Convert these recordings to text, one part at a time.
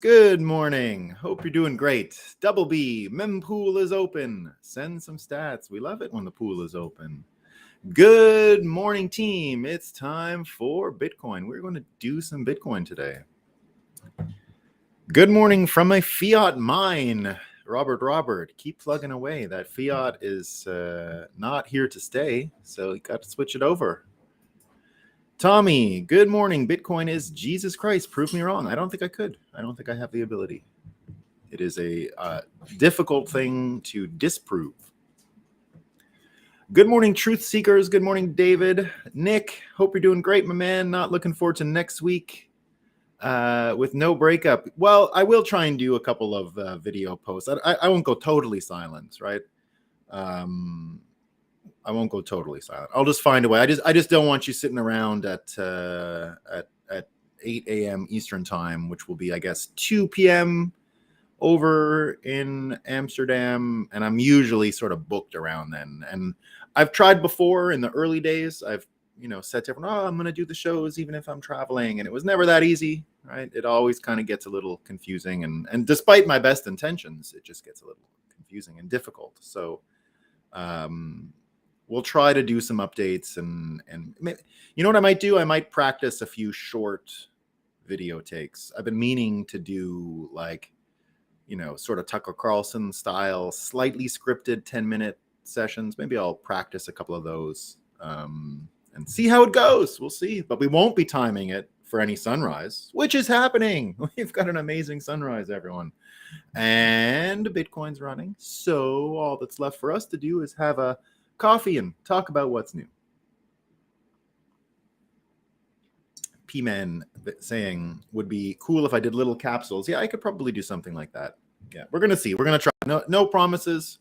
Good morning. Hope you're doing great. Double B, mempool is open. Send some stats. We love it when the pool is open. Good morning, team. It's time for Bitcoin. We're going to do some Bitcoin today. Good morning from a Fiat mine. Robert, keep plugging away. That Fiat is not here to stay, so you got to switch it over. Tommy, good morning. Bitcoin is Jesus Christ. Prove me wrong. I don't think I could. I don't think I have the ability. It is a difficult thing to disprove. Good morning, truth seekers. Good morning, David. Nick, hope you're doing great, my man. Not looking forward to next week with no breakup. Well, I will try and do a couple of video posts. I won't go totally silent, right? I won't go totally silent. I'll just find a way. I just don't want you sitting around at 8 a.m. Eastern time, which will be, I guess, 2 p.m. over in Amsterdam, and I'm usually sort of booked around then. And I've tried before in the early days. I've said to everyone, I'm going to do the shows even if I'm traveling, and it was never that easy, right? It always kind of gets a little confusing, and despite my best intentions, it just gets a little confusing and difficult. So we'll try to do some updates, and you know what I might do? I might practice a few short video takes. I've been meaning to do sort of Tucker Carlson style, slightly scripted 10-minute sessions. Maybe I'll practice a couple of those and see how it goes. We'll see. But we won't be timing it for any sunrise, which is happening. We've got an amazing sunrise, everyone. And Bitcoin's running. So all that's left for us to do is have a coffee and talk about what's new. P-Man saying would be cool if I did little capsules. Yeah, I could probably do something like that. Yeah, we're going to see. We're going to try. No promises,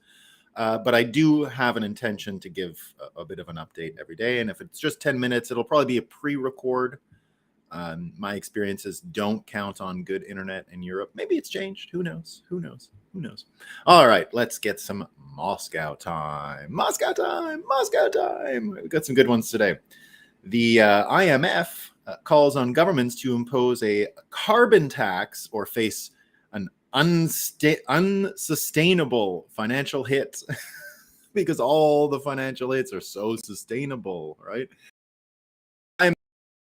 but I do have an intention to give a bit of an update every day. And if it's just 10 minutes, it'll probably be a pre-record. My experiences don't count on good internet in Europe. Maybe it's changed. Who knows? All right, let's get some Moscow time. Moscow time. We've got some good ones today. The IMF calls on governments to impose a carbon tax or face an unsustainable financial hit because all the financial hits are so sustainable, right? I'm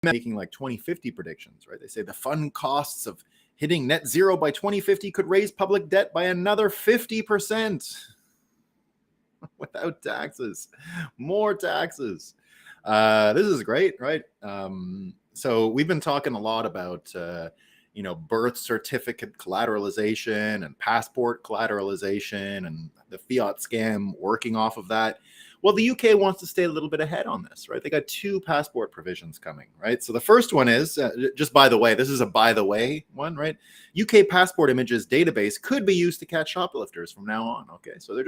making like 2050 predictions, right? They say the fund costs of hitting net zero by 2050 could raise public debt by another 50% without taxes. More taxes. This is great, right? So we've been talking a lot about, birth certificate collateralization and passport collateralization and the fiat scam working off of that. Well, the UK wants to stay a little bit ahead on this, right? They got 2 passport provisions coming, right? So the first one is, just by the way, this is a by the way one, right? UK passport images database could be used to catch shoplifters from now on, okay? So they're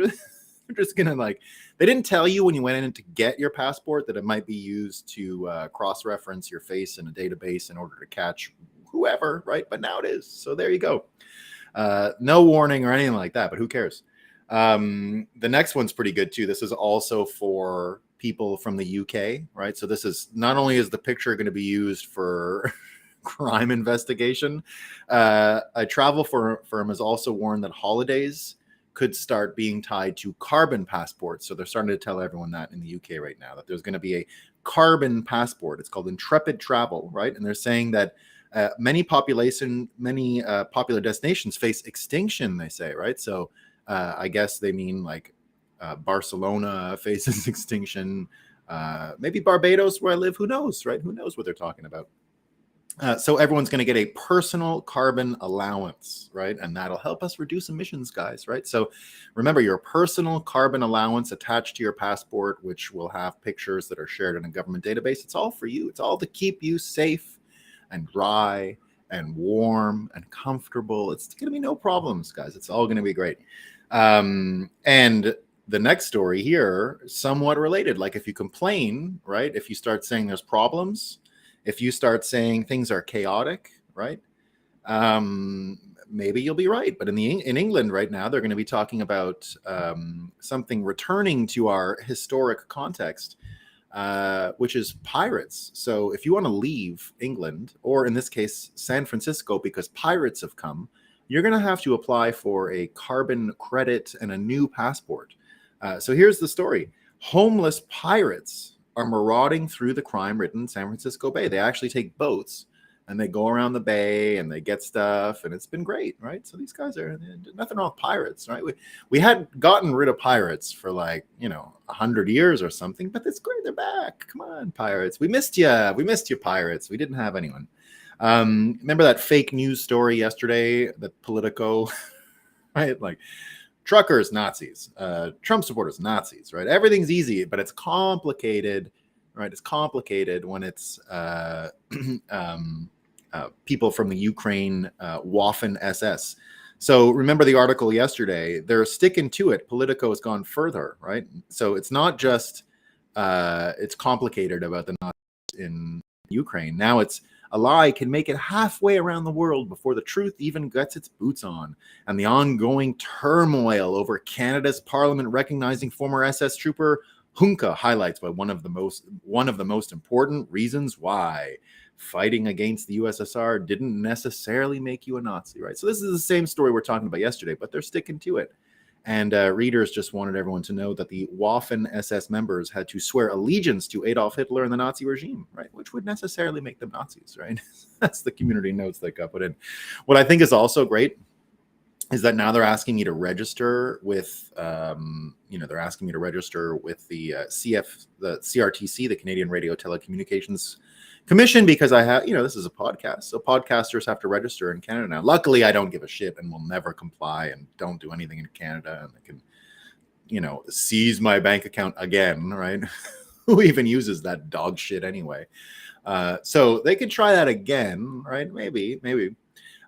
just going to they didn't tell you when you went in to get your passport that it might be used to cross-reference your face in a database in order to catch whoever, right? But now it is. So there you go. No warning or anything like that, but who cares? The next one's pretty good too. This is also for people from the UK, right? So this is not only is the picture going to be used for crime investigation, a travel firm has also warned that holidays could start being tied to carbon passports. So they're starting to tell everyone that in the UK right now, that there's going to be a carbon passport. It's called Intrepid Travel, right? And they're saying that many popular destinations face extinction, they say, right? So I guess they mean Barcelona faces extinction, maybe Barbados, where I live. Who knows, right? Who knows what they're talking about? So everyone's going to get a personal carbon allowance, right? And that'll help us reduce emissions, guys, right? So remember, your personal carbon allowance attached to your passport, which will have pictures that are shared in a government database. It's all for you. It's all to keep you safe and dry and warm and comfortable. It's going to be no problems, guys. It's all going to be great. And the next story here, somewhat related. Like if you complain, right? If you start saying there's problems, if you start saying things are chaotic, right? Maybe you'll be right. But in England right now, they're going to be talking about something returning to our historic context. which is pirates. So if you want to leave England, or in this case, San Francisco, because pirates have come, you're going to have to apply for a carbon credit and a new passport. So here's the story. Homeless pirates are marauding through the crime-ridden San Francisco Bay. They actually take boats and they go around the bay and they get stuff, and it's been great, right? So these guys are nothing wrong with pirates, right? We had gotten rid of pirates for 100 years or something, but it's great. They're back. Come on, pirates. We missed you. We missed you, pirates. We didn't have anyone. Remember that fake news story yesterday that Politico, right? Like truckers, Nazis, Trump supporters, Nazis, right? Everything's easy, but it's complicated, right? It's complicated when it's people from the Ukraine Waffen SS. So remember the article yesterday, they're sticking to it. Politico has gone further, right? So it's not just it's complicated about the Nazis in Ukraine. Now it's a lie can make it halfway around the world before the truth even gets its boots on. And the ongoing turmoil over Canada's parliament recognizing former SS trooper Hunka highlights by one of the most important reasons why fighting against the USSR didn't necessarily make you a Nazi, right? So this is the same story we're talking about yesterday, but they're sticking to it. And readers just wanted everyone to know that the Waffen SS members had to swear allegiance to Adolf Hitler and the Nazi regime, right? Which would necessarily make them Nazis, right? That's the community notes that got put in. What I think is also great is that now they're asking me to register with, they're asking me to register with the CRTC, the Canadian Radio Telecommunications Commission, because I have, this is a podcast, so podcasters have to register in Canada now. Luckily, I don't give a shit and will never comply and don't do anything in Canada, and they can, seize my bank account again, right? Who even uses that dog shit anyway? So they could try that again, right? Maybe.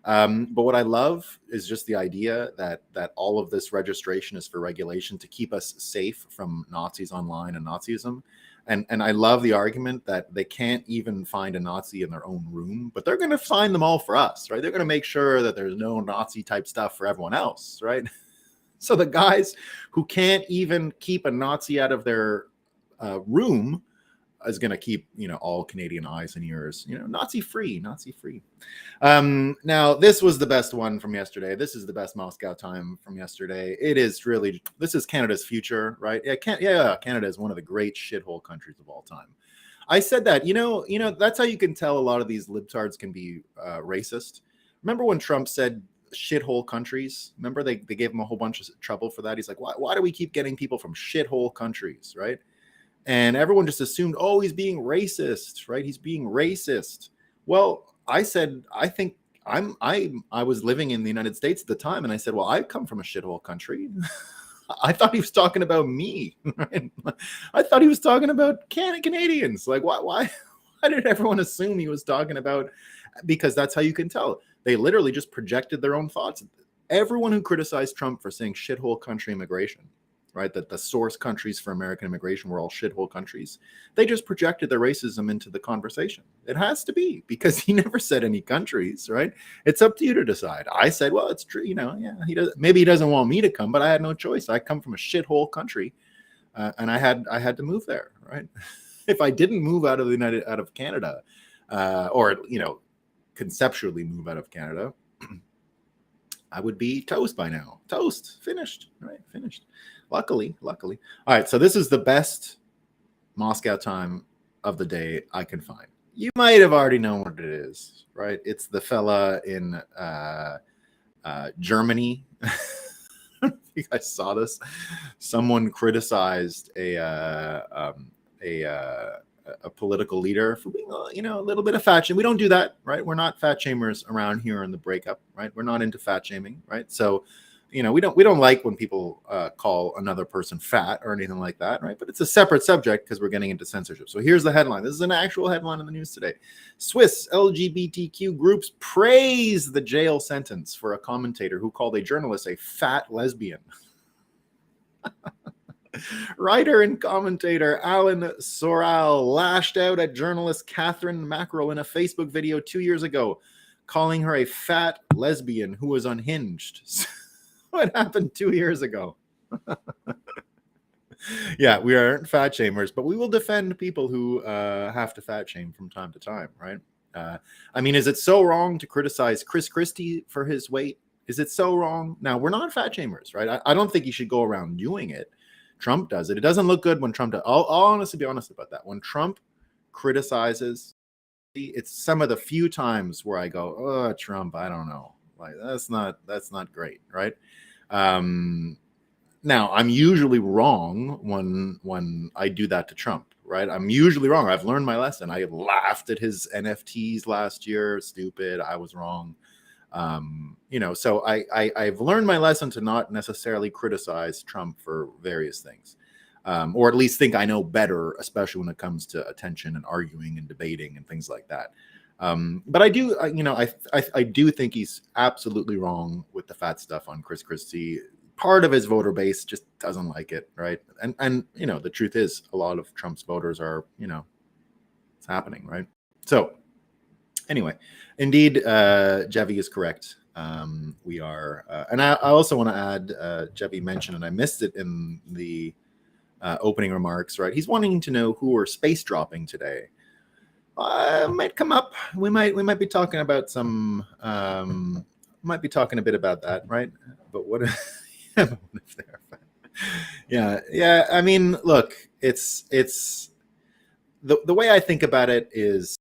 But what I love is just the idea that all of this registration is for regulation to keep us safe from Nazis online and Nazism. And I love the argument that they can't even find a Nazi in their own room, but they're going to find them all for us, right? They're going to make sure that there's no Nazi type stuff for everyone else, right? So the guys who can't even keep a Nazi out of their room is going to keep, all Canadian eyes and ears, Nazi free. Now, this was the best one from yesterday. This is the best Moscow time from yesterday. It is really, this is Canada's future, right? Canada is one of the great shithole countries of all time. I said that, that's how you can tell a lot of these libtards can be racist. Remember when Trump said shithole countries? Remember they gave him a whole bunch of trouble for that? He's like, why do we keep getting people from shithole countries, right? And everyone just assumed, oh, he's being racist, right? He's being racist. Well, I said, I think I was living in the United States at the time, and I said, well, I come from a shithole country. I thought he was talking about me, right? I thought he was talking about Canadians. Like, why did everyone assume he was talking about? Because that's how you can tell. They literally just projected their own thoughts. Everyone who criticized Trump for saying shithole country immigration, right, that the source countries for American immigration were all shithole countries, they just projected their racism into the conversation. It has to be, because he never said any countries, right? It's up to you to decide. I said, well, it's true, maybe he doesn't want me to come, but I had no choice. I come from a shithole country, and I had to move there, right? If I didn't move out of Canada, or conceptually move out of Canada, I would be toast by now. Toast, finished, right? Finished. Luckily. All right, so this is the best Moscow time of the day I can find. You might have already known what it is, right? It's the fella in Germany. You guys saw this? Someone criticized a political leader for being, a little bit of fat shaming. We don't do that, right? We're not fat shamers around here in the Breakup, right? We're not into fat shaming, right? So, we don't like when people call another person fat or anything like that, right? But it's a separate subject because we're getting into censorship. So here's the headline. This is an actual headline in the news today. Swiss LGBTQ groups praise the jail sentence for a commentator who called a journalist a fat lesbian. Writer and commentator Alan Soral lashed out at journalist Catherine Mackerel in a Facebook video 2 years ago, calling her a fat lesbian who was unhinged. What happened 2 years ago? Yeah, we aren't fat shamers, but we will defend people who have to fat shame from time to time, right? I mean, is it so wrong to criticize Chris Christie for his weight? Is it so wrong? Now, we're not fat shamers, right? I don't think you should go around doing it. Trump does it. It doesn't look good when Trump does. I'll honestly be honest about that. When Trump criticizes, it's some of the few times where I go, "Oh, Trump, I don't know. Like that's not great, right?" Um, Now, I'm usually wrong when I do that to Trump, right? I'm usually wrong. I've learned my lesson. I laughed at his NFTs last year. Stupid. I was wrong. So I've learned my lesson to not necessarily criticize Trump for various things, or at least think I know better, especially when it comes to attention and arguing and debating and things like that. But I do, I do think he's absolutely wrong with the fat stuff on Chris Christie. Part of his voter base just doesn't like it, right? And the truth is, a lot of Trump's voters are, it's happening, right? So anyway, indeed, Jevi is correct. We are, and I also want to add, Jevi mentioned, and I missed it in the opening remarks, right? He's wanting to know who are space dropping today. Might come up. We might be talking about some. Might be talking a bit about that, right? But what if, what if they're yeah. I mean, look, it's the way I think about it is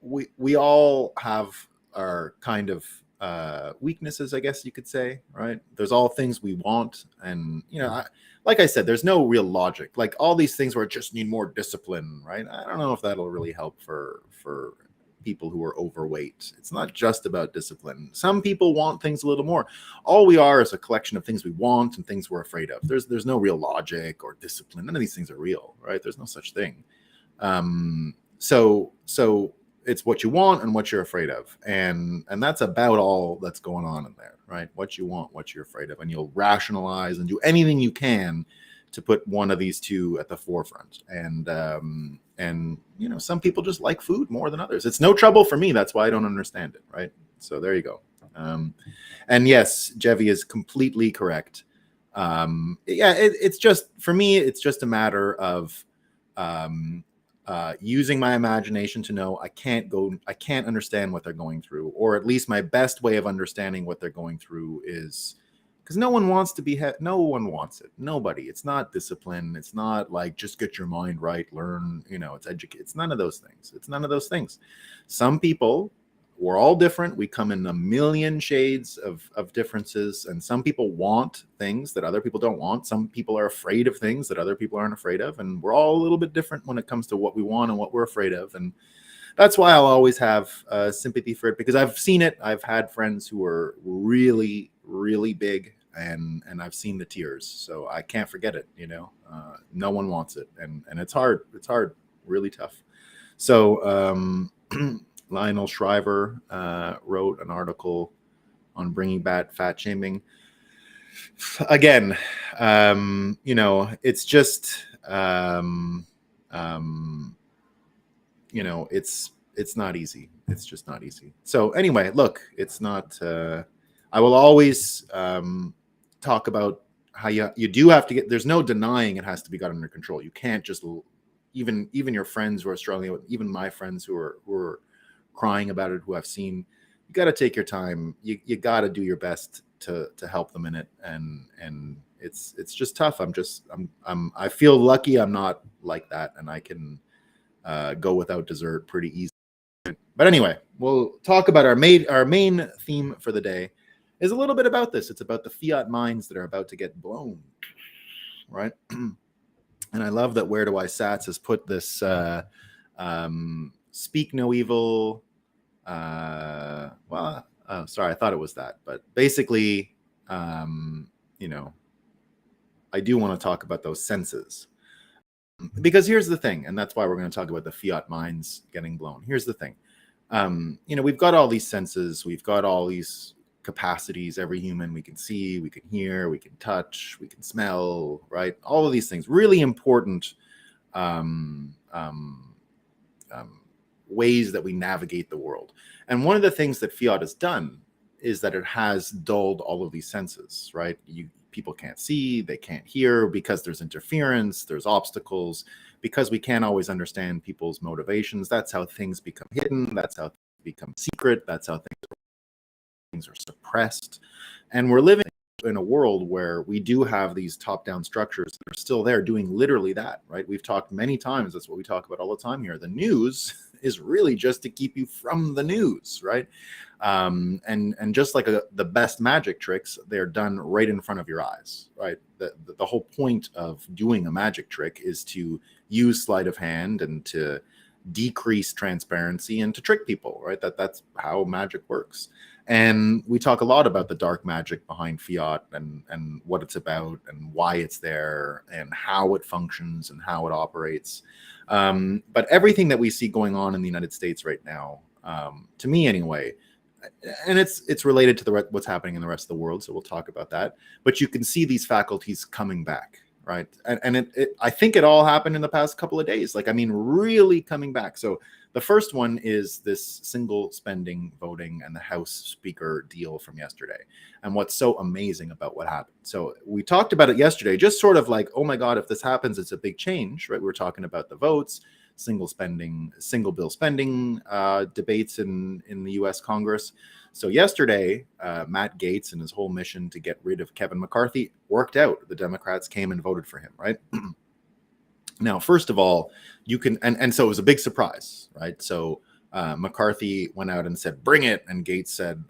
we all have our kind of weaknesses, I guess you could say, right? There's all things we want, and like I said, there's no real logic. Like all these things where it just need more discipline, right? I don't know if that'll really help for people who are overweight. It's not just about discipline. Some people want things a little more. All we are is a collection of things we want and things we're afraid of. There's no real logic or discipline. None of these things are real, right? There's no such thing. So it's what you want and what you're afraid of, and that's about all that's going on in there, right? What you want, what you're afraid of, and you'll rationalize and do anything you can to put one of these two at the forefront. And some people just like food more than others. It's no trouble for me. That's why I don't understand it, right? So there you go. And yes, Jevi is completely correct. It's just, for me, it's just a matter of using my imagination to know I can't understand what they're going through, or at least my best way of understanding what they're going through is, because no one wants to be, no one wants it. Nobody. It's not discipline. It's not like just get your mind right, learn, it's educate. It's none of those things. It's none of those things. Some people, we're all different. We come in a million shades of differences, and some people want things that other people don't want. Some people are afraid of things that other people aren't afraid of, and we're all a little bit different when it comes to what we want and what we're afraid of. And that's why I'll always have sympathy for it, because I've seen it. I've had friends who are really, really big, and I've seen the tears, so I can't forget it. No one wants it, and it's hard. It's hard, really tough. So Lionel Shriver wrote an article on bringing back fat shaming. Again, it's just, it's not easy. It's just not easy. So anyway, look, it's not. I will always talk about how you do have to get. There's no denying it has to be got under control. You can't just even your friends who are struggling with, even my friends who are crying about it, who I've seen, you got to take your time. You got to do your best to help them in it, and it's just tough. I feel lucky I'm not like that, and I can go without dessert pretty easily. But anyway, we'll talk about our main theme for the day is a little bit about this. It's about the fiat mines that are about to get blown, right? And I love that Where Do I Sats has put this speak no evil. Sorry, I thought it was that, but basically, I do want to talk about those senses, because here's the thing, and that's why we're going to talk about the fiat mines getting blown. Here's the thing. We've got all these senses, we've got all these capacities. Every human, we can see, we can hear, we can touch, we can smell, right? All of these things, really important ways that we navigate the world. And one of the things that fiat has done is that it has dulled all of these senses, right? people can't see, they can't hear, because there's interference, there's obstacles, because we can't always understand people's motivations. That's how things become hidden. That's how things become secret. That's how things are suppressed. And we're living in a world where we do have these top-down structures that are still there doing literally that, right? We've talked many times, that's what we talk about all the time here. The news is really just to keep you from the news, right? And just like the best magic tricks, they're done right in front of your eyes, right? The whole point of doing a magic trick is to use sleight of hand and to decrease transparency and to trick people, right? That's how magic works. And we talk a lot about the dark magic behind fiat and what it's about and why it's there and how it functions and how it operates. But everything that we see going on in the United States right now, to me anyway, and it's related to what's happening in the rest of the world, so we'll talk about that. But you can see these faculties coming back, right? And I think it all happened in the past couple of days. Like, I mean, really coming back. So the first one is this single spending voting and the House Speaker deal from yesterday. And what's so amazing about what happened. So we talked about it yesterday, just sort of like, oh my God, if this happens, it's a big change, right? We were talking about the votes, single bill spending debates in the US Congress. So yesterday, Matt Gaetz and his whole mission to get rid of Kevin McCarthy worked out. The Democrats came and voted for him, right? Now, first of all, you can, and so it was a big surprise, right? So McCarthy went out and said, bring it. And Gaetz said,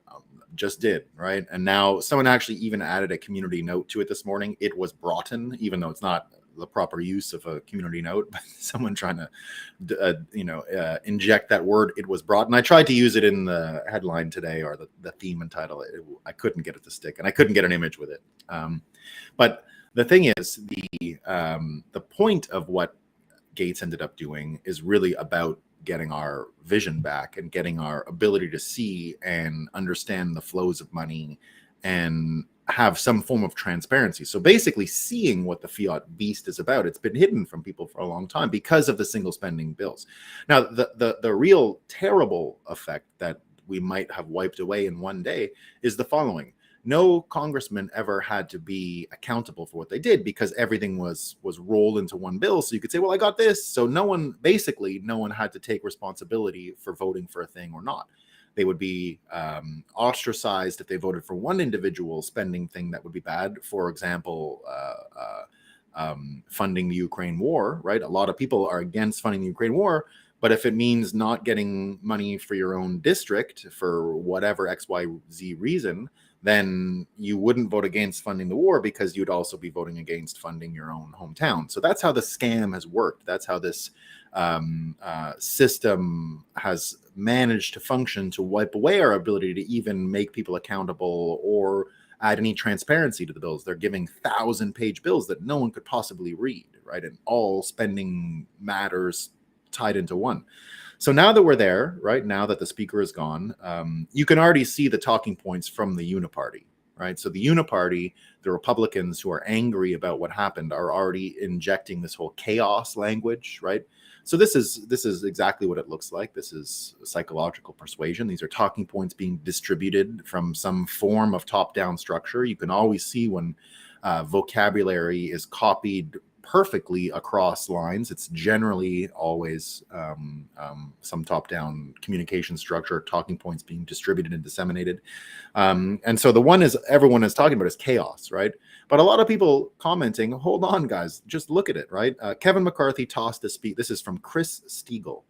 just did, right? And now someone actually even added a community note to it this morning. It was brought in, even though it's not the proper use of a community note, but someone trying to, inject that word, it was brought. And I tried to use it in the headline today or the theme and title. I couldn't get it to stick and I couldn't get an image with it. But the thing is, the point of what Gaetz ended up doing is really about getting our vision back and getting our ability to see and understand the flows of money and have some form of transparency. So basically seeing what the fiat beast is about. It's been hidden from people for a long time because of the single spending bills. Now, the real terrible effect that we might have wiped away in one day is the following. No congressman ever had to be accountable for what they did because everything was rolled into one bill. So you could say, well, I got this. So no one had to take responsibility for voting for a thing or not. They would be ostracized if they voted for one individual spending thing that would be bad. For example, funding the Ukraine war, right? A lot of people are against funding the Ukraine war, but if it means not getting money for your own district for whatever XYZ reason, then you wouldn't vote against funding the war because you'd also be voting against funding your own hometown. So that's how the scam has worked. That's how this system has managed to function to wipe away our ability to even make people accountable or add any transparency to the bills. They're giving 1,000-page bills that no one could possibly read, right? And all spending matters tied into one. So now that we're there, right, now that the speaker is gone, you can already see the talking points from the uniparty, right? So the uniparty, the Republicans who are angry about what happened, are already injecting this whole chaos language, right? So this is exactly what it looks like. This is psychological persuasion. These are talking points being distributed from some form of top-down structure. You can always see when vocabulary is copied perfectly across lines. It's generally always some top-down communication structure, talking points being distributed and disseminated. And so the one is everyone is talking about is chaos, right? But a lot of people commenting, hold on, guys, just look at it, right? Kevin McCarthy tossed a speech. This is from Chris Stiegel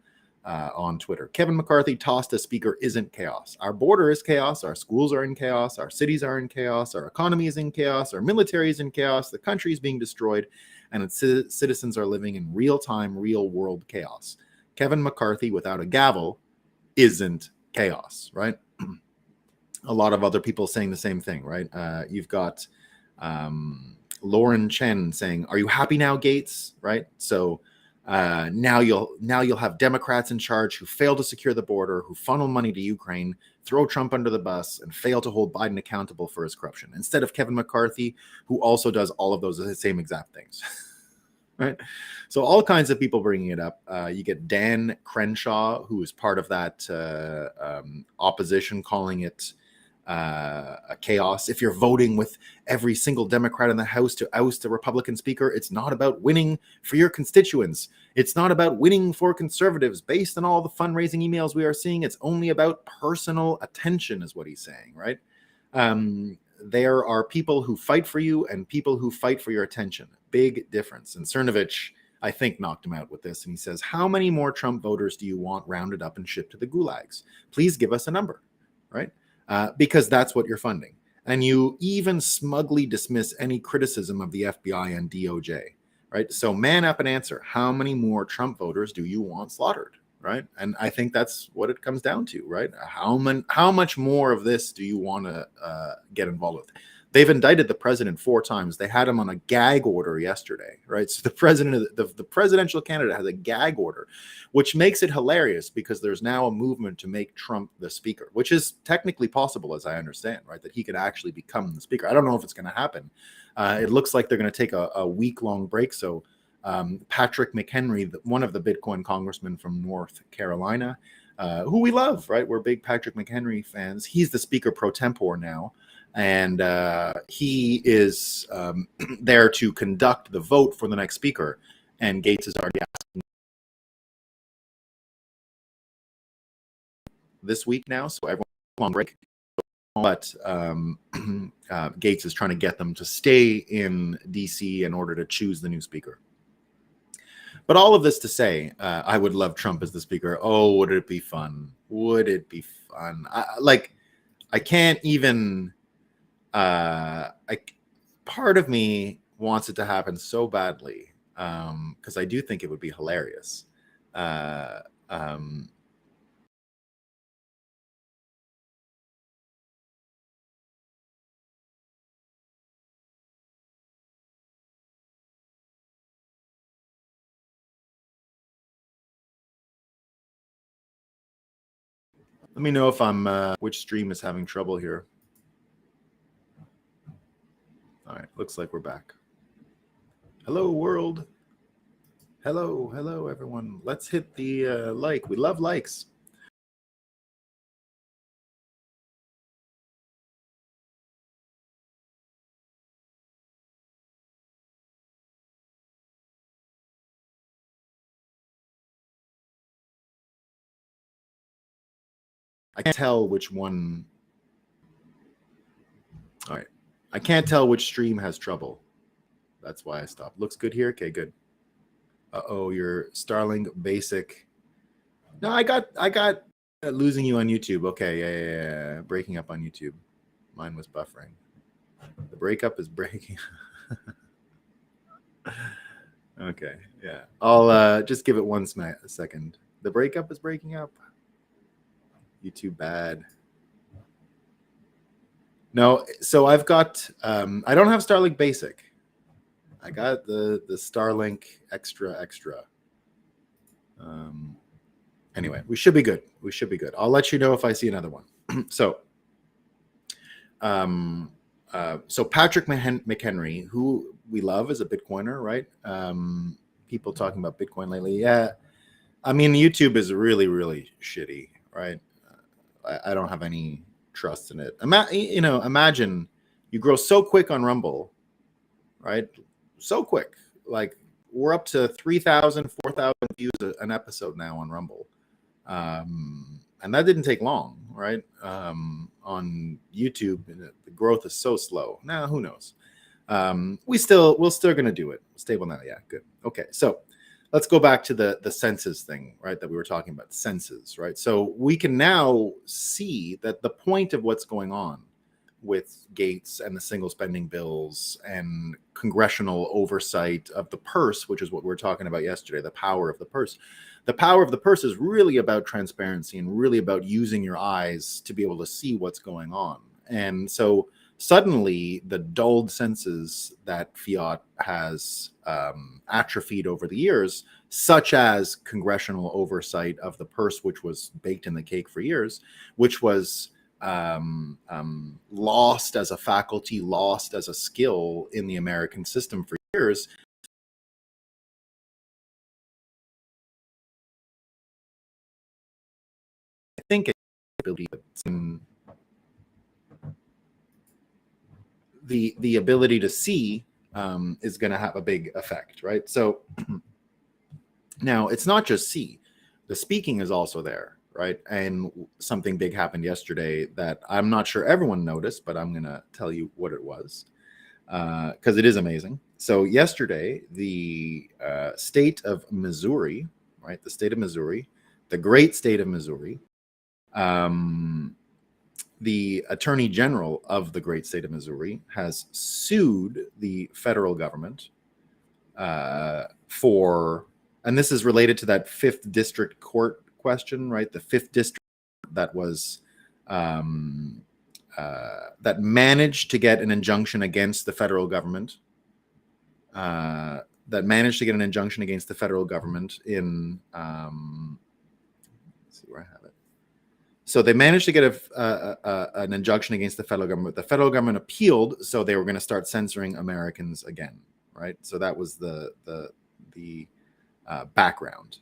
on Twitter. Kevin McCarthy tossed a speaker isn't chaos. Our border is chaos. Our schools are in chaos. Our cities are in chaos. Our economy is in chaos. Our military is in chaos. The country is being destroyed. And its citizens are living in real-time, real-world chaos. Kevin McCarthy, without a gavel, isn't chaos, right? A lot of other people saying the same thing, right? You've got Lauren Chen saying, "Are you happy now, Gaetz?" Right? So now you'll have Democrats in charge who fail to secure the border, who funnel money to Ukraine, throw Trump under the bus, and fail to hold Biden accountable for his corruption. Instead of Kevin McCarthy, who also does all of those same exact things. Right? So all kinds of people bringing it up. You get Dan Crenshaw, who is part of that opposition, calling it chaos. If you're voting with every single Democrat in the House to oust a Republican speaker, it's not about winning for your constituents. It's not about winning for conservatives. Based on all the fundraising emails we are seeing, it's only about personal attention, is what he's saying, right? There are people who fight for you and people who fight for your attention. Big difference. And Cernovich, I think, knocked him out with this. And he says, how many more Trump voters do you want rounded up and shipped to the gulags? Please give us a number, right? Because that's what you're funding. And you even smugly dismiss any criticism of the FBI and DOJ, right? So man up and answer. How many more Trump voters do you want slaughtered, right? And I think that's what it comes down to, right? How much more of this do you want to get involved with? They've indicted the president 4 times. They had him on a gag order yesterday, right? So the president, the presidential candidate, has a gag order, which makes it hilarious because there's now a movement to make Trump the speaker, which is technically possible, as I understand, right? That he could actually become the speaker. I don't know if it's going to happen. It looks like they're going to take a week-long break. So Patrick McHenry, one of the Bitcoin congressmen from North Carolina, who we love, right? We're big Patrick McHenry fans. He's the speaker pro tempore now. And he is there to conduct the vote for the next speaker. And Gates is already asking this week now, so everyone's on break. But Gates is trying to get them to stay in DC in order to choose the new speaker. But all of this to say, I would love Trump as the speaker. Oh, would it be fun? Would it be fun? I can't even... part of me wants it to happen so badly because I do think it would be hilarious. Let me know if I'm which stream is having trouble here. All right, looks like we're back. Hello, world. Hello, everyone. Let's hit the like. We love likes. I can't tell which one. All right. I can't tell which stream has trouble. That's why I stopped. Looks good here. Okay, good. Uh-oh, your Starlink basic. No, I got losing you on YouTube. Okay, yeah. Breaking up on YouTube. Mine was buffering. The breakup is breaking. Okay, yeah. I'll just give it one second. The breakup is breaking up. YouTube bad. No, so I've got I don't have Starlink basic. I got the Starlink extra. Anyway, we should be good. I'll let you know if I see another one. So Patrick McHenry, who we love as a Bitcoiner, right? People talking about Bitcoin lately. Yeah. I mean, YouTube is really, really shitty, right? I don't have any trust in it. Imagine you grow so quick on Rumble, right? So quick. Like we're up to 3,000, 4,000 views an episode now on Rumble. And that didn't take long, right? On YouTube, the growth is so slow. Now, who knows? We're still going to do it. Stable now. Yeah, good. Okay. So let's go back to the census thing, right? That we were talking about, census, right? So we can now see that the point of what's going on with Gates and the single spending bills and congressional oversight of the purse, which is what we were talking about yesterday, the power of the purse. The power of the purse is really about transparency and really about using your eyes to be able to see what's going on. And so suddenly the dulled senses that Fiat has atrophied over the years, such as congressional oversight of the purse, which was baked in the cake for years, which was lost as a faculty, lost as a skill in the American system for years. I think ability. the ability to see is going to have a big effect, right? So now it's not just see, the speaking is also there, right? And something big happened yesterday that I'm not sure everyone noticed, but I'm going to tell you what it was because it is amazing. So yesterday, the state of Missouri, right? The state of Missouri, the great state of Missouri, the Attorney General of the great state of Missouri has sued the federal government for, and this is related to that 5th District Court question, right? The 5th District that was that managed to get an injunction against the federal government. That managed to get an injunction against the federal government in. Let's see where I have it. So they managed to get an injunction against the federal government. The federal government appealed, so they were going to start censoring Americans again, right? So that was the background.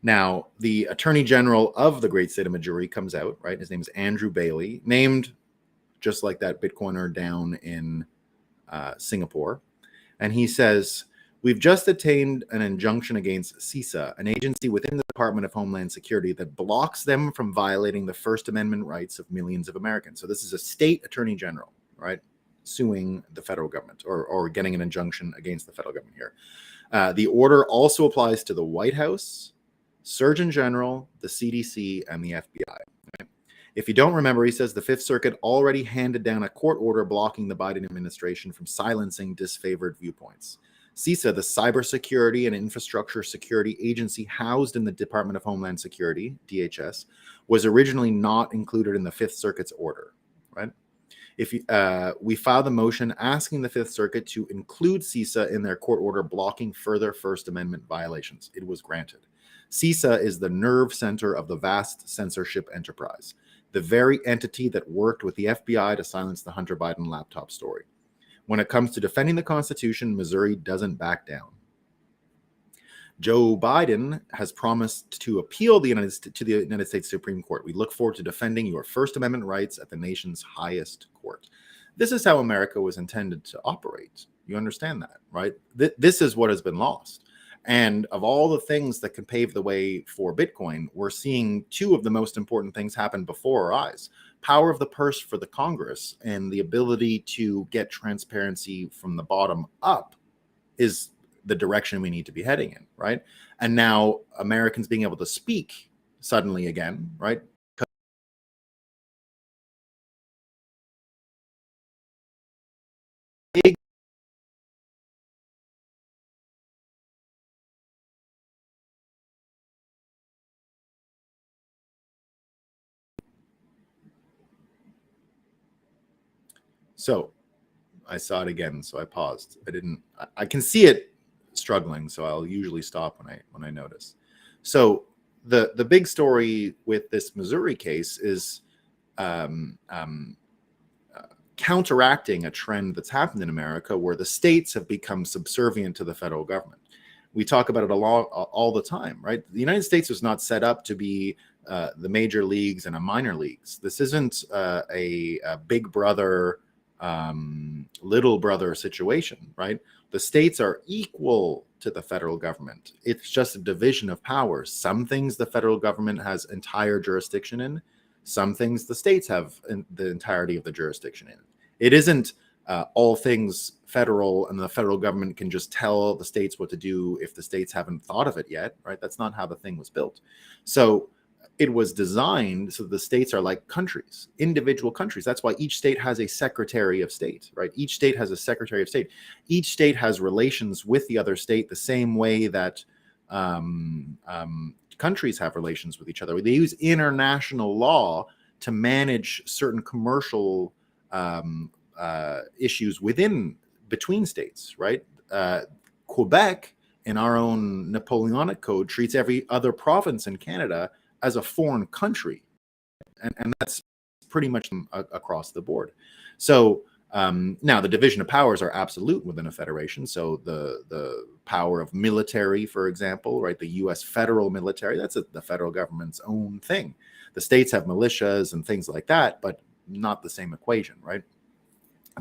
Now, the Attorney General of the great state of Missouri comes out, right? His name is Andrew Bailey, named just like that Bitcoiner down in Singapore. And he says, we've just attained an injunction against CISA, an agency within the Department of Homeland Security that blocks them from violating the First Amendment rights of millions of Americans. So this is a state attorney general, right, suing the federal government or getting an injunction against the federal government here. The order also applies to the White House, Surgeon General, the CDC, and the FBI. Right? If you don't remember, he says the Fifth Circuit already handed down a court order blocking the Biden administration from silencing disfavored viewpoints. CISA, the Cybersecurity and Infrastructure Security Agency housed in the Department of Homeland Security, DHS, was originally not included in the Fifth Circuit's order, right? If we filed a motion asking the Fifth Circuit to include CISA in their court order blocking further First Amendment violations. It was granted. CISA is the nerve center of the vast censorship enterprise, the very entity that worked with the FBI to silence the Hunter Biden laptop story. When it comes to defending the Constitution, Missouri doesn't back down. Joe Biden has promised to appeal to the United States Supreme Court. We look forward to defending your First Amendment rights at the nation's highest court. This is how America was intended to operate. You understand that, right? This is what has been lost. And of all the things that can pave the way for Bitcoin, we're seeing two of the most important things happen before our eyes. Power of the purse for the Congress and the ability to get transparency from the bottom up is the direction we need to be heading in, right? And now Americans being able to speak suddenly again, right? So I saw it again, so I paused. I can see it struggling, so I'll usually stop when I notice. So the big story with this Missouri case is counteracting a trend that's happened in America where the states have become subservient to the federal government. We talk about it all the time, right? The United States was not set up to be the major leagues and a minor leagues. This isn't a big brother, little brother situation, right? The states are equal to the federal government. It's just a division of powers. Some things the federal government has entire jurisdiction in. Some things the states have the entirety of the jurisdiction in. It isn't all things federal and the federal government can just tell the states what to do if the states haven't thought of it yet, right? That's not how the thing was built. So it was designed so the states are like countries, individual countries. That's why each state has a secretary of state, right? Each state has a secretary of state. Each state has relations with the other state the same way that countries have relations with each other. They use international law to manage certain commercial issues between states, right? Quebec, in our own Napoleonic code, treats every other province in Canada as a foreign country, and that's pretty much across the board. So now the division of powers are absolute within a federation. So the power of military, for example, right? The U.S. federal military, that's the federal government's own thing. The states have militias and things like that, but not the same equation, right?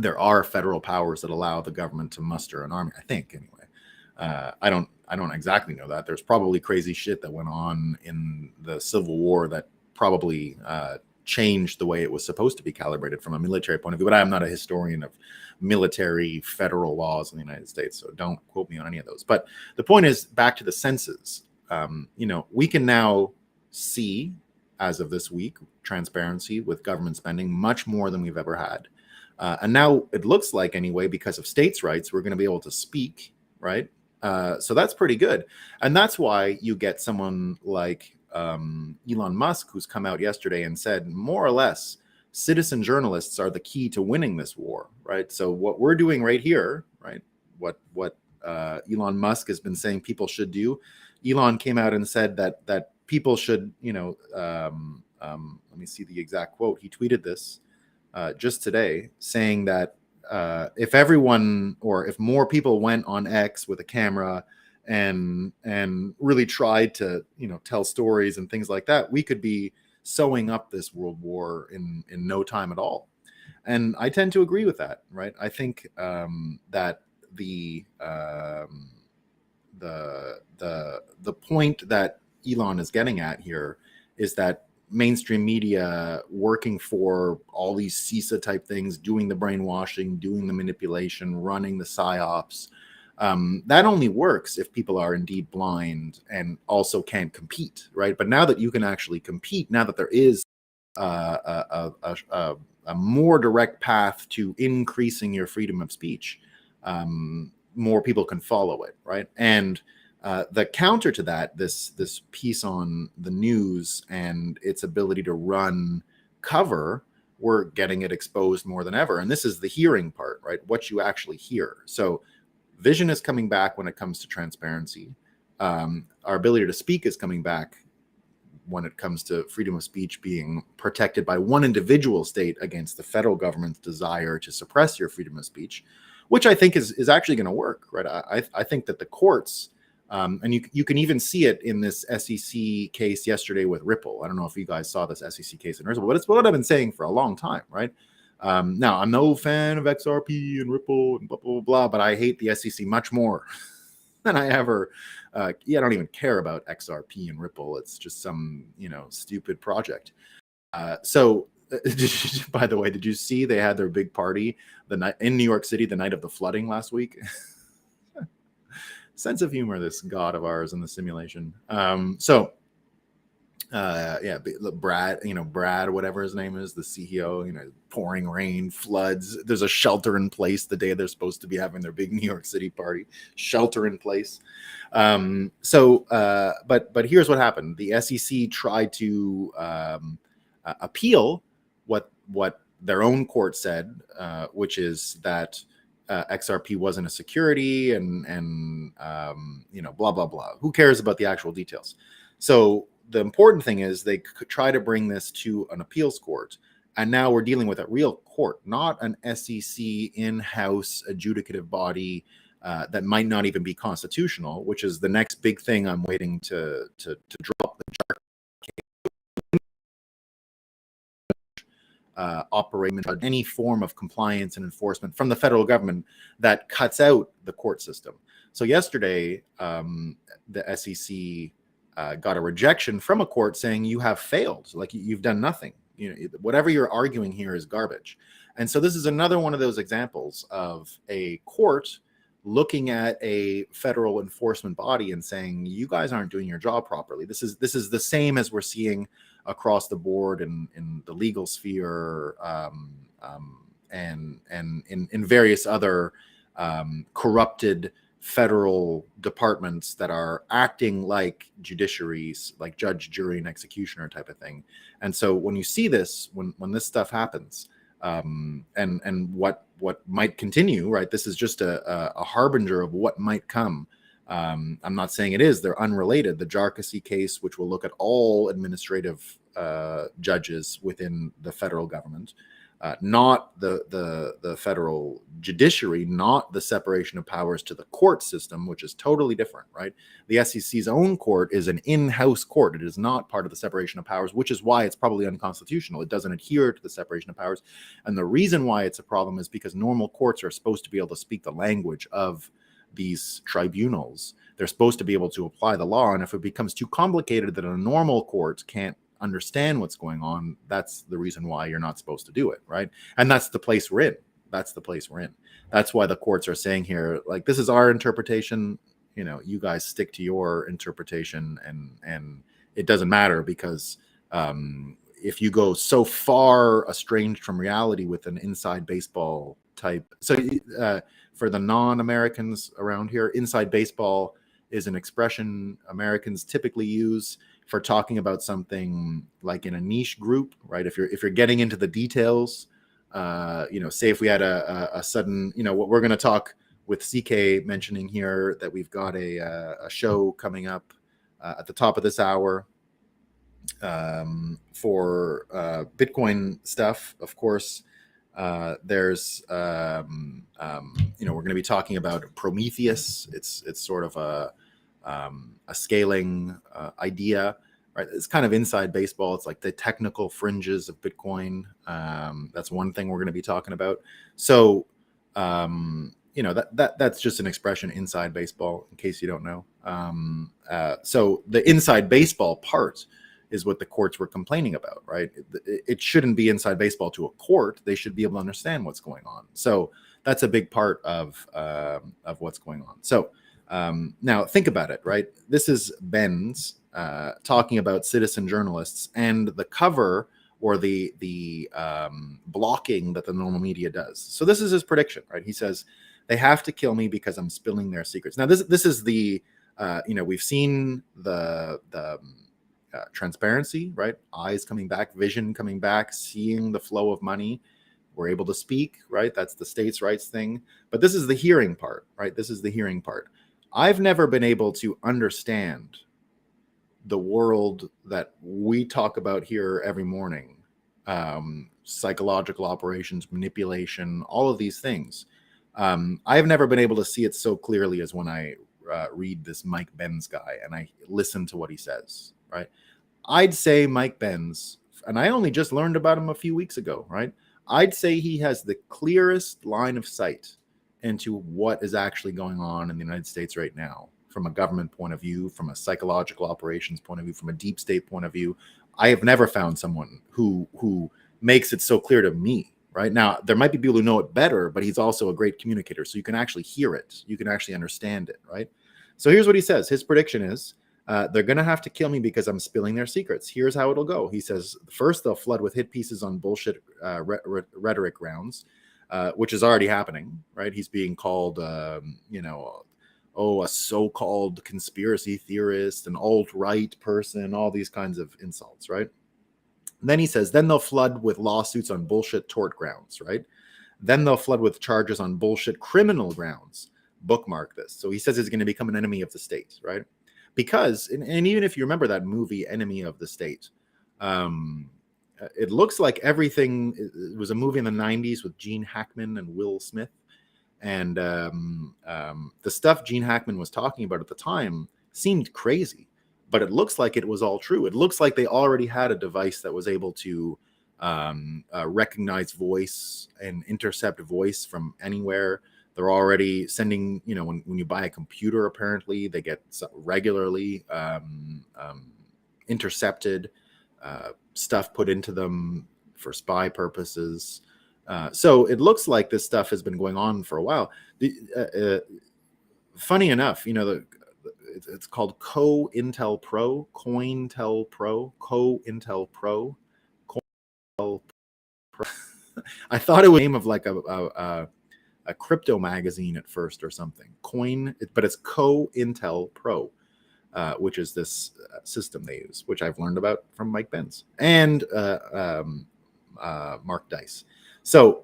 there are federal powers that allow the government to muster an army, I think, anyway. I don't exactly know that. There's probably crazy shit that went on in the Civil War that probably changed the way it was supposed to be calibrated from a military point of view. But I am not a historian of military federal laws in the United States, so don't quote me on any of those. But the point is, back to the census. We can now see, as of this week, transparency with government spending much more than we've ever had. And now it looks like, anyway, because of states' rights, we're going to be able to speak, right? So that's pretty good. And that's why you get someone like Elon Musk, who's come out yesterday and said, more or less, citizen journalists are the key to winning this war, right? So what we're doing right here, right? What Elon Musk has been saying people should do. Elon came out and said that people should, let me see the exact quote. He tweeted this just today, saying that if everyone, or if more people went on X with a camera and really tried to tell stories and things like that, we could be sewing up this world war in no time at all. And I tend to agree with that, right? I think that the point that Elon is getting at here is that mainstream media working for all these CISA type things, doing the brainwashing, doing the manipulation, running the psyops, that only works if people are indeed blind and also can't compete, right? But now that you can actually compete, now that there is a more direct path to increasing your freedom of speech, more people can follow it, right? And the counter to that, this piece on the news and its ability to run cover, we're getting it exposed more than ever. And this is the hearing part, right? What you actually hear. So vision is coming back when it comes to transparency. Our ability to speak is coming back when it comes to freedom of speech being protected by one individual state against the federal government's desire to suppress your freedom of speech, which I think is actually going to work, right? I think that the courts, and you can even see it in this SEC case yesterday with Ripple. I don't know if you guys saw this SEC case in Ripple, but it's what I've been saying for a long time, right? Now, I'm no fan of XRP and Ripple and blah, blah, blah, blah, but I hate the SEC much more than I ever, I don't even care about XRP and Ripple. It's just some, stupid project. So, by the way, did you see they had their big party the night in New York City, the night of the flooding last week? Sense of humor, this god of ours in the simulation. Brad, whatever his name is, the CEO, pouring rain, floods. There's a shelter in place the day they're supposed to be having their big New York City party. Shelter in place. But here's what happened. The SEC tried to appeal what their own court said, which is that XRP wasn't a security and blah, blah, blah. Who cares about the actual details? So the important thing is they could try to bring this to an appeals court. And now we're dealing with a real court, not an SEC in-house adjudicative body that might not even be constitutional, which is the next big thing I'm waiting to drop the operation, any form of compliance and enforcement from the federal government that cuts out the court system. So yesterday, the SEC got a rejection from a court saying you have failed, like you've done nothing. Whatever you're arguing here is garbage. And so this is another one of those examples of a court looking at a federal enforcement body and saying, you guys aren't doing your job properly. This is the same as we're seeing across the board in the legal sphere and in various other corrupted federal departments that are acting like judiciaries, like judge, jury, and executioner type of thing. And so when you see this, when this stuff happens, and what might continue, right? This is just a harbinger of what might come. I'm not saying it is. They're unrelated. The Jarkissi case, which will look at all administrative judges within the federal government, not the federal judiciary, not the separation of powers to the court system, which is totally different, right? The SEC's own court is an in-house court. It is not part of the separation of powers, which is why it's probably unconstitutional. It doesn't adhere to the separation of powers. And the reason why it's a problem is because normal courts are supposed to be able to speak the language of these tribunals. They're supposed to be able to apply the law. And if it becomes too complicated that a normal court can't understand what's going on, that's the reason why you're not supposed to do it, right? And that's the place we're in. That's the place we're in. That's why the courts are saying here, like, this is our interpretation. You know, you guys stick to your interpretation, and it doesn't matter because if you go so far estranged from reality with an inside baseball type. So for the non-Americans around here, inside baseball is an expression Americans typically use for talking about something like in a niche group, right? If you're getting into the details, say if we had a sudden, what we're going to talk with CK mentioning here that we've got a show coming up at the top of this hour for Bitcoin stuff. Of course, there's we're going to be talking about Prometheus. It's sort of a scaling idea, right? It's kind of inside baseball. It's like the technical fringes of Bitcoin. That's one thing we're going to be talking about. So, that's just an expression, inside baseball, in case you don't know. So the inside baseball part is what the courts were complaining about, right? It shouldn't be inside baseball to a court. They should be able to understand what's going on. So that's a big part of what's going on. So now think about it, right? This is Ben's talking about citizen journalists and the cover or the blocking that the normal media does. So this is his prediction, right? He says, they have to kill me because I'm spilling their secrets. Now this is the we've seen the transparency, right? Eyes coming back, vision coming back, seeing the flow of money. We're able to speak, right? That's the states' rights thing. But this is the hearing part, right? This is the hearing part. I've never been able to understand the world that we talk about here every morning. Psychological operations, manipulation, all of these things. I've never been able to see it so clearly as when I read this Mike Benz guy and I listen to what he says, right? I'd say Mike Benz, and I only just learned about him a few weeks ago, right? I'd say he has the clearest line of sight into what is actually going on in the United States right now, from a government point of view, from a psychological operations point of view, from a deep state point of view. I have never found someone who makes it so clear to me. Right now, there might be people who know it better, but he's also a great communicator. So you can actually hear it. You can actually understand it, right? So here's what he says. His prediction is they're going to have to kill me because I'm spilling their secrets. Here's how it'll go. He says, first, they'll flood with hit pieces on bullshit rhetoric grounds, which is already happening, right? He's being called, a so-called conspiracy theorist, an alt-right person, all these kinds of insults, right? Then he says, then they'll flood with lawsuits on bullshit tort grounds, right? Then they'll flood with charges on bullshit criminal grounds. Bookmark this. So he says he's going to become an enemy of the state, right? Because, and even if you remember that movie, Enemy of the State, it looks like everything, it was a movie in the 90s with Gene Hackman and Will Smith. And the stuff Gene Hackman was talking about at the time seemed crazy. But it looks like it was all true. It looks like they already had a device that was able to recognize voice and intercept voice from anywhere. They're already sending, when you buy a computer, apparently they get regularly intercepted stuff put into them for spy purposes. So it looks like this stuff has been going on for a while. Funny enough, it's called COINTELPRO, COINTELPRO. I thought it was the name of like a crypto magazine at first or something. But it's COINTELPRO, which is this system they use, which I've learned about from Mike Benz and Mark Dice. So,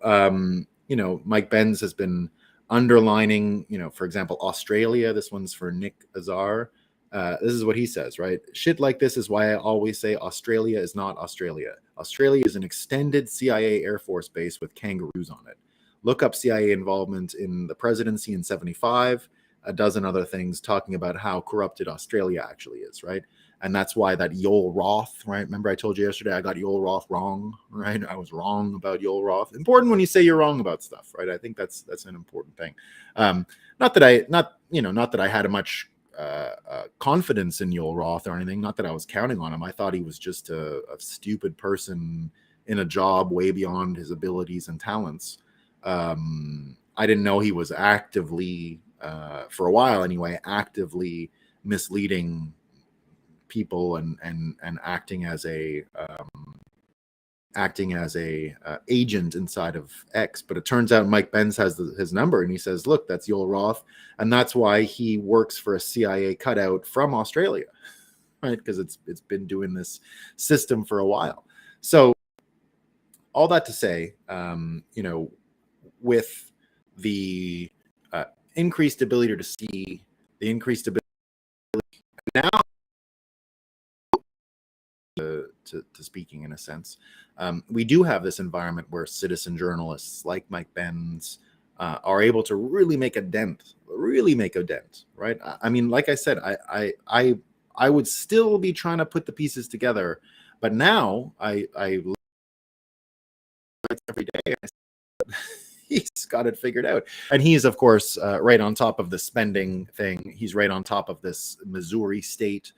Mike Benz has been underlining, for example, Australia. This one's for Nick Azar. This is what he says, right? Shit like this is why I always say Australia is not Australia. Australia is an extended CIA Air Force base with kangaroos on it. Look up CIA involvement in the presidency in 75, a dozen other things talking about how corrupted Australia actually is, right? And that's why that Yoel Roth, right? Remember I told you yesterday I got Yoel Roth wrong, right? I was wrong about Yoel Roth. Important when you say you're wrong about stuff, right? I think that's an important thing. Not that I had a much confidence in Yoel Roth or anything. Not that I was counting on him. I thought he was just a stupid person in a job way beyond his abilities and talents. I didn't know he was actively, for a while anyway, actively misleading people and acting as a agent inside of X. But it turns out Mike Benz has his number, and he says, look, that's Yoel Roth, and that's why he works for a CIA cutout from Australia, right? Because it's been doing this system for a while. So all that to say, with the increased ability to see, the increased ability now to speaking in a sense, we do have this environment where citizen journalists like Mike Benz are able to really make a dent, right? I mean, like I said, I would still be trying to put the pieces together, but now I every day he's got it figured out, and he's of course right on top of the spending thing. He's right on top of this Missouri state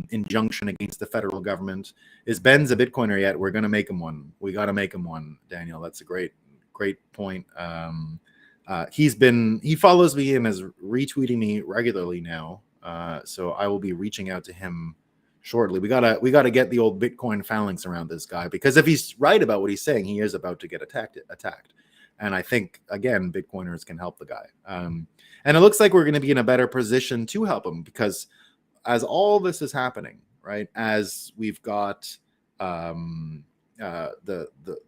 injunction against the federal government. Is Ben's a Bitcoiner yet? We're going to make him one. We got to make him one, Daniel. That's a great point. He follows me and is retweeting me regularly now. So I will be reaching out to him shortly. We gotta get the old Bitcoin phalanx around this guy, because if he's right about what he's saying, he is about to get attacked. And I think, again, Bitcoiners can help the guy. And it looks like we're going to be in a better position to help him, because as all this is happening, right, as we've got the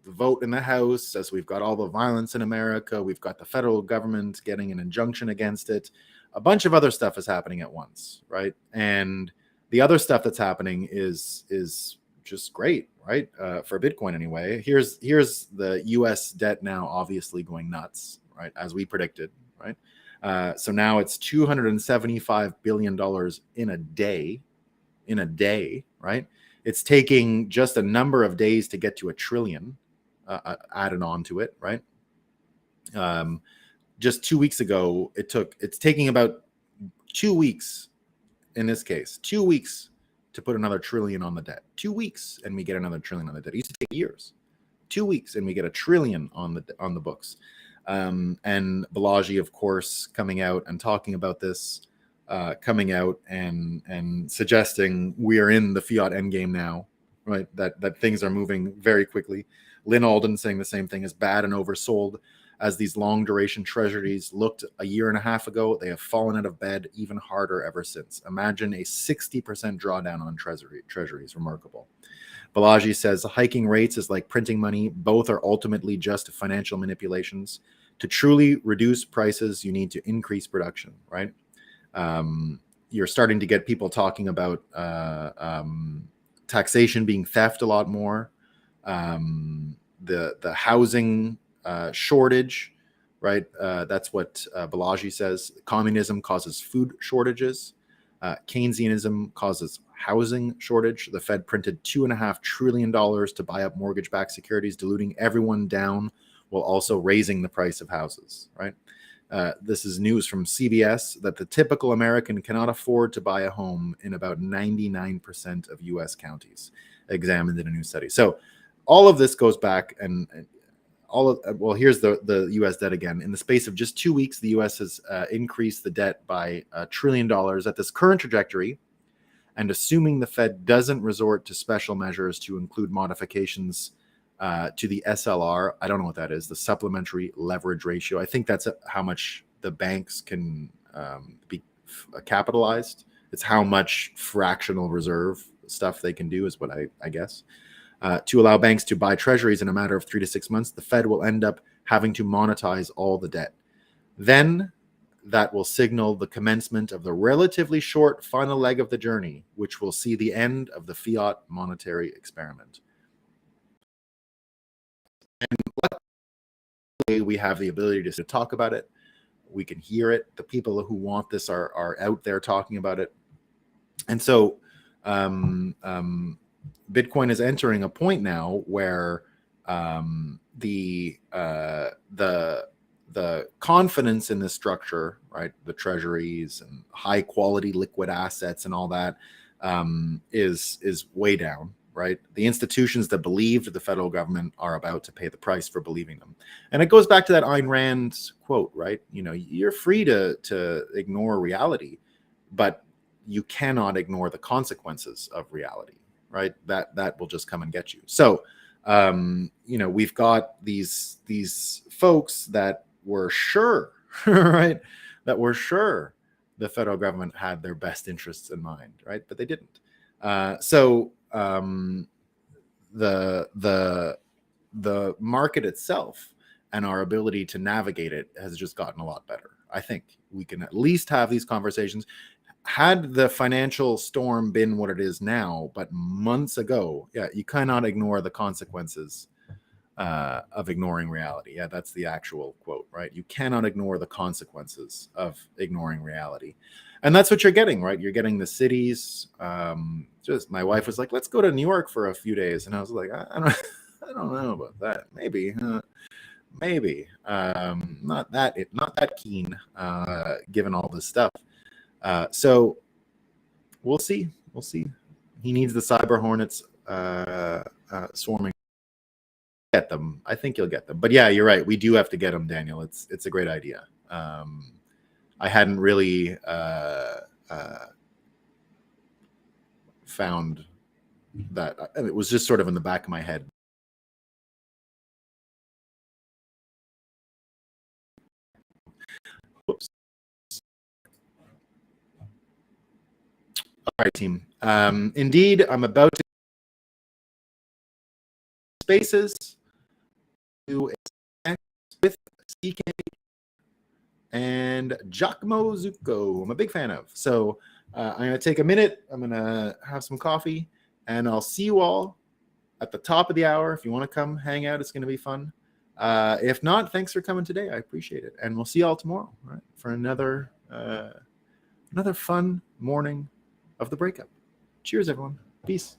vote in the House, as we've got all the violence in America, we've got the federal government getting an injunction against it, a bunch of other stuff is happening at once, right? And the other stuff that's happening is just great, right? For Bitcoin anyway. Here's the U.S. debt now obviously going nuts, right, as we predicted, right? So now it's $275 billion in a day, right? It's taking just a number of days to get to $1 trillion added on to it, right? Just 2 weeks ago, it's taking about 2 weeks, in this case, 2 weeks to put another $1 trillion on the debt. 2 weeks and we get another $1 trillion on the debt. It used to take years. 2 weeks and we get $1 trillion on the books. And Balaji, of course, coming out and talking about this, coming out and suggesting we are in the fiat endgame now, right? That things are moving very quickly. Lynn Alden saying the same thing, is bad and oversold. As these long duration treasuries looked a year and a half ago, they have fallen out of bed even harder ever since. Imagine a 60% drawdown on treasuries. Remarkable. Balaji says hiking rates is like printing money. Both are ultimately just financial manipulations. To truly reduce prices, you need to increase production, right? You're starting to get people talking about taxation being theft a lot more. The housing shortage, right? That's what Balaji says. Communism causes food shortages. Keynesianism causes housing shortage. The Fed printed $2.5 trillion to buy up mortgage-backed securities, diluting everyone down while also raising the price of houses, right? This is news from CBS that the typical American cannot afford to buy a home in about 99% of U.S. counties examined in a new study. So all of this goes back and here's the U.S. debt again. In the space of just 2 weeks, the U.S. has increased the debt by $1 trillion at this current trajectory. And assuming the Fed doesn't resort to special measures to include modifications to the SLR, I don't know what that is, the supplementary leverage ratio. I think that's how much the banks can be capitalized. It's how much fractional reserve stuff they can do is what I guess. To allow banks to buy treasuries in a matter of 3 to 6 months, the Fed will end up having to monetize all the debt. Then that will signal the commencement of the relatively short final leg of the journey, which will see the end of the fiat monetary experiment. And luckily, we have the ability to talk about it. We can hear it. The people who want this are out there talking about it. And so Bitcoin is entering a point now where the confidence in this structure, right, the treasuries and high quality liquid assets and all that, is way down, right? The institutions that believed the federal government are about to pay the price for believing them. And it goes back to that Ayn Rand quote, right? You know, you're free to ignore reality, but you cannot ignore the consequences of reality, right? That will just come and get you. So, you know, we've got these folks that were sure, right, that were sure the federal government had their best interests in mind, right, but they didn't. So the market itself and our ability to navigate it has just gotten a lot better. I think we can at least have these conversations. Had the financial storm been what it is now, but months ago, yeah, you cannot ignore the consequences of ignoring reality. Yeah, that's the actual quote, right? You cannot ignore the consequences of ignoring reality. And that's what you're getting, right? You're getting the cities. Just my wife was like, let's go to New York for a few days. And I was like, I don't know about that. Maybe. Not that keen, given all this stuff. So we'll see. He needs the cyber hornets swarming. Get them. I think you'll get them. But yeah, you're right. We do have to get them, Daniel. It's a great idea. I hadn't really found that. I mean, it was just sort of in the back of my head. Whoops. All right, team. Indeed, I'm about to spaces to with CK and Giacomo Zucco. I'm a big fan of. So I'm going to take a minute. I'm going to have some coffee, and I'll see you all at the top of the hour. If you want to come hang out, it's going to be fun. If not, thanks for coming today. I appreciate it. And we'll see you all tomorrow, right, for another fun morning of the breakup. Cheers, everyone. Peace.